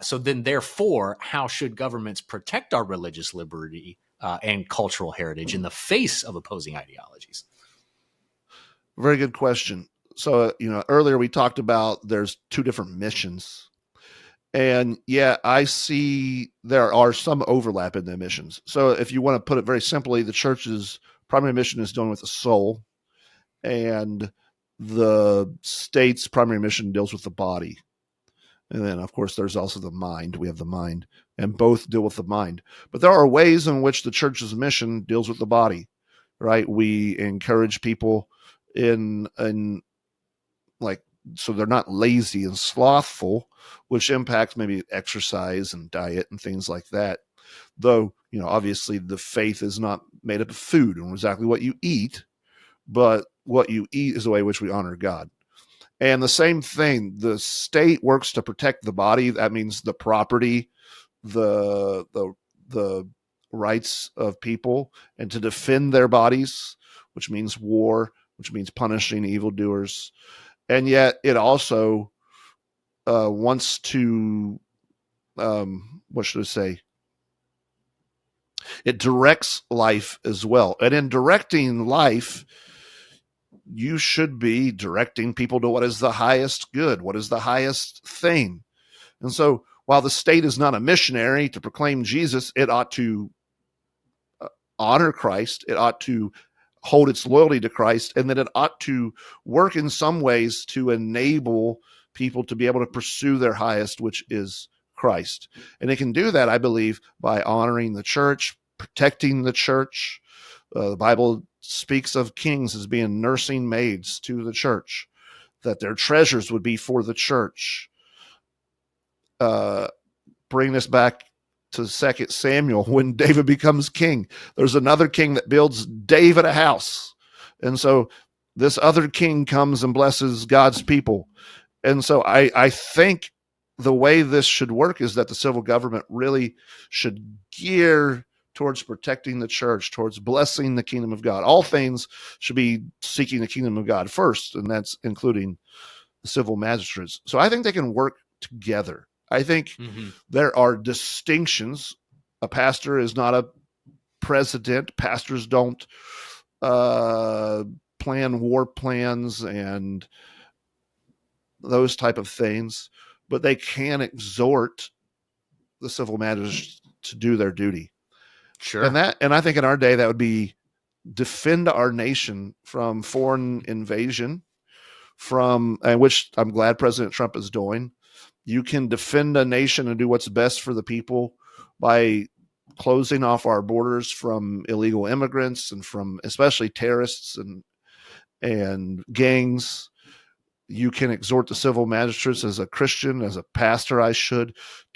So then, therefore, how should governments protect our religious liberty and cultural heritage in the face of opposing ideologies? Very good question. So, earlier we talked about there's two different missions. And yeah, I see there are some overlap in the missions. So if you want to put it very simply, the church's primary mission is dealing with the soul, and the state's primary mission deals with the body. And then, of course, there's also the mind. We have the mind, and both deal with the mind. But there are ways in which the church's mission deals with the body, right? We encourage people in like, so they're not lazy and slothful, which impacts maybe exercise and diet and things like that. Though, obviously the faith is not made up of food and exactly what you eat, but what you eat is the way in which we honor God. And the same thing, the state works to protect the body. That means the property, the rights of people, and to defend their bodies, which means war, which means punishing evildoers. And yet it also wants to, what should I say? It directs life as well. And in directing life, you should be directing people to what is the highest good, what is the highest thing. And so while the state is not a missionary to proclaim Jesus, it ought to honor Christ. It ought to hold its loyalty to Christ, and that it ought to work in some ways to enable people to be able to pursue their highest, which is Christ. And it can do that, I believe, by honoring the church, protecting the church. The Bible speaks of kings as being nursing maids to the church, that their treasures would be for the church. Bring us back to 2 Samuel, when David becomes king, there's another king that builds David a house. And so this other king comes and blesses God's people. And so I think the way this should work is that the civil government really should gear towards protecting the church, towards blessing the kingdom of God. All things should be seeking the kingdom of God first, and that's including the civil magistrates. So I think they can work together. I think there are distinctions. A pastor is not a president. Pastors don't plan war plans and those type of things, but they can exhort the civil magistrates to do their duty. Sure. And I think in our day that would be defend our nation from foreign invasion, which I'm glad President Trump is doing. You can defend a nation and do what's best for the people by closing off our borders from illegal immigrants and from especially terrorists and gangs. You can exhort the civil magistrates as a Christian, as a pastor, to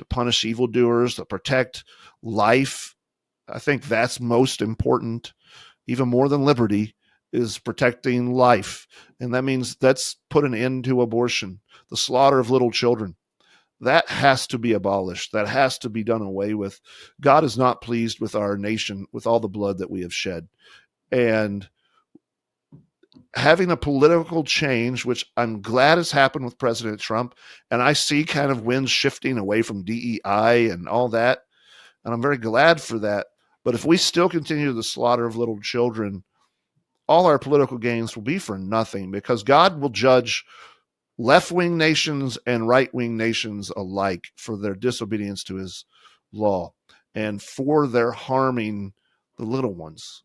punish evildoers, to protect life. I think that's most important, even more than liberty, is protecting life. And that means let's put an end to abortion, the slaughter of little children. That has to be abolished. That has to be done away with. God is not pleased with our nation, with all the blood that we have shed. And having a political change, which I'm glad has happened with President Trump, and I see kind of winds shifting away from DEI and all that, and I'm very glad for that. But if we still continue the slaughter of little children, all our political gains will be for nothing, because God will judge left-wing nations and right-wing nations alike for their disobedience to his law and for their harming the little ones.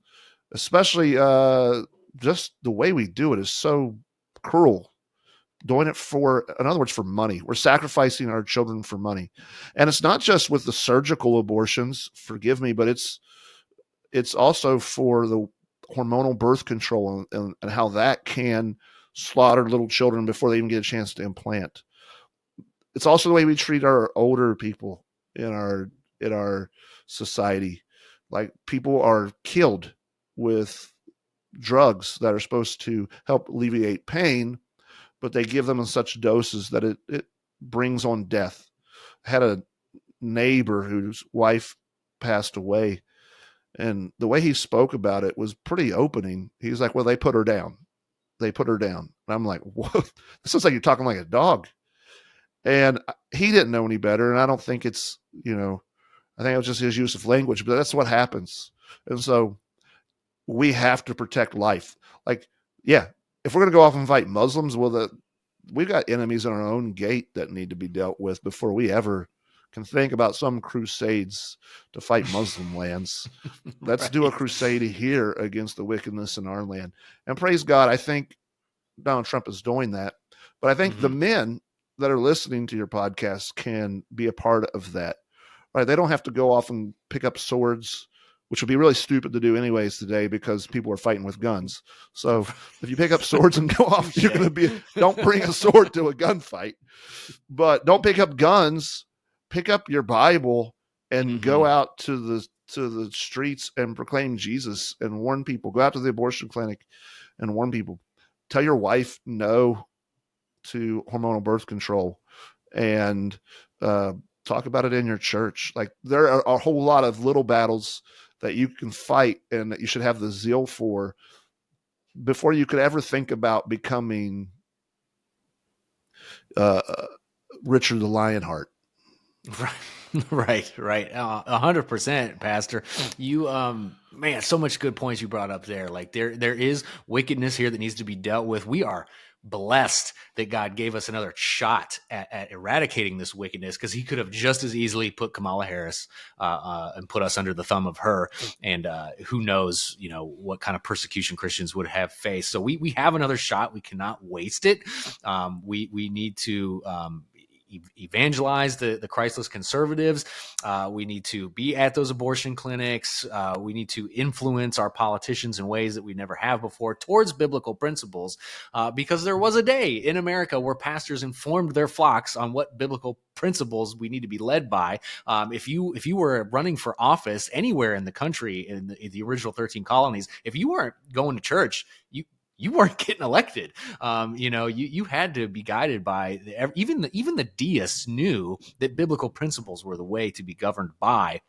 Especially just the way we do it is so cruel. Doing it in other words, for money. We're sacrificing our children for money. And it's not just with the surgical abortions, forgive me, but it's also for the hormonal birth control and how that can slaughter little children before they even get a chance to implant. It's also the way we treat our older people in our society. Like, people are killed with drugs that are supposed to help alleviate pain, but they give them in such doses that it brings on death. I had a neighbor whose wife passed away, and the way he spoke about it was pretty opening. He was like, well, they put her down. And I'm like, what? This is like you're talking like a dog. And he didn't know any better. And I don't think it's, I think it was just his use of language, but that's what happens. And so we have to protect life. Like, yeah, if we're going to go off and fight Muslims, well, we've got enemies in our own gate that need to be dealt with before we ever can think about some crusades to fight Muslim lands. Let's do a crusade here against the wickedness in our land. And praise God, I think Donald Trump is doing that. But I think the men that are listening to your podcast can be a part of that. Right? They don't have to go off and pick up swords, which would be really stupid to do anyways today because people are fighting with guns. So if you pick up swords and go off, you're going to don't bring a sword to a gunfight, but don't pick up guns, pick up your Bible and go out to the streets and proclaim Jesus and warn people. Go out to the abortion clinic and warn people. Tell your wife no to hormonal birth control, and talk about it in your church. Like, there are a whole lot of little battles that you can fight and that you should have the zeal for before you could ever think about becoming Richard the Lionheart. Right. 100%, Pastor. You, man, so much good points you brought up there. Like, there is wickedness here that needs to be dealt with. We are blessed that God gave us another shot at eradicating this wickedness, because he could have just as easily put Kamala Harris and put us under the thumb of her. And who knows, what kind of persecution Christians would have faced. So we have another shot. We cannot waste it. We need to evangelize the Christless conservatives. We need to be at those abortion clinics. We need to influence our politicians in ways that we never have before towards biblical principles, because there was a day in America where pastors informed their flocks on what biblical principles we need to be led by. If you were running for office anywhere in the country, in the original 13 colonies, if you weren't going to church, you weren't getting elected. You had to be guided by even the deists knew that biblical principles were the way to be governed by.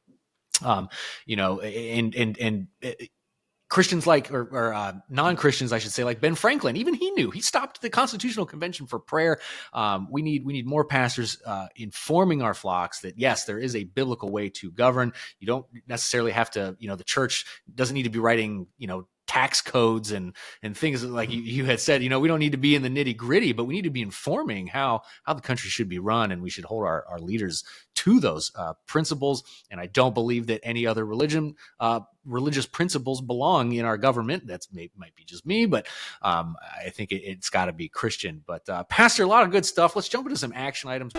Christians or non-Christians, I should say, like Ben Franklin, even he knew. He stopped the Constitutional Convention for prayer. We need more pastors informing our flocks that, yes, there is a biblical way to govern. You don't necessarily have to, the church doesn't need to be writing, tax codes and things like you had said. We don't need to be in the nitty gritty, but we need to be informing how the country should be run, and we should hold our leaders to those principles. And I don't believe that any other religious principles belong in our government. Might be just me, but I think it's got to be Christian. But Pastor, a lot of good stuff. Let's jump into some action items.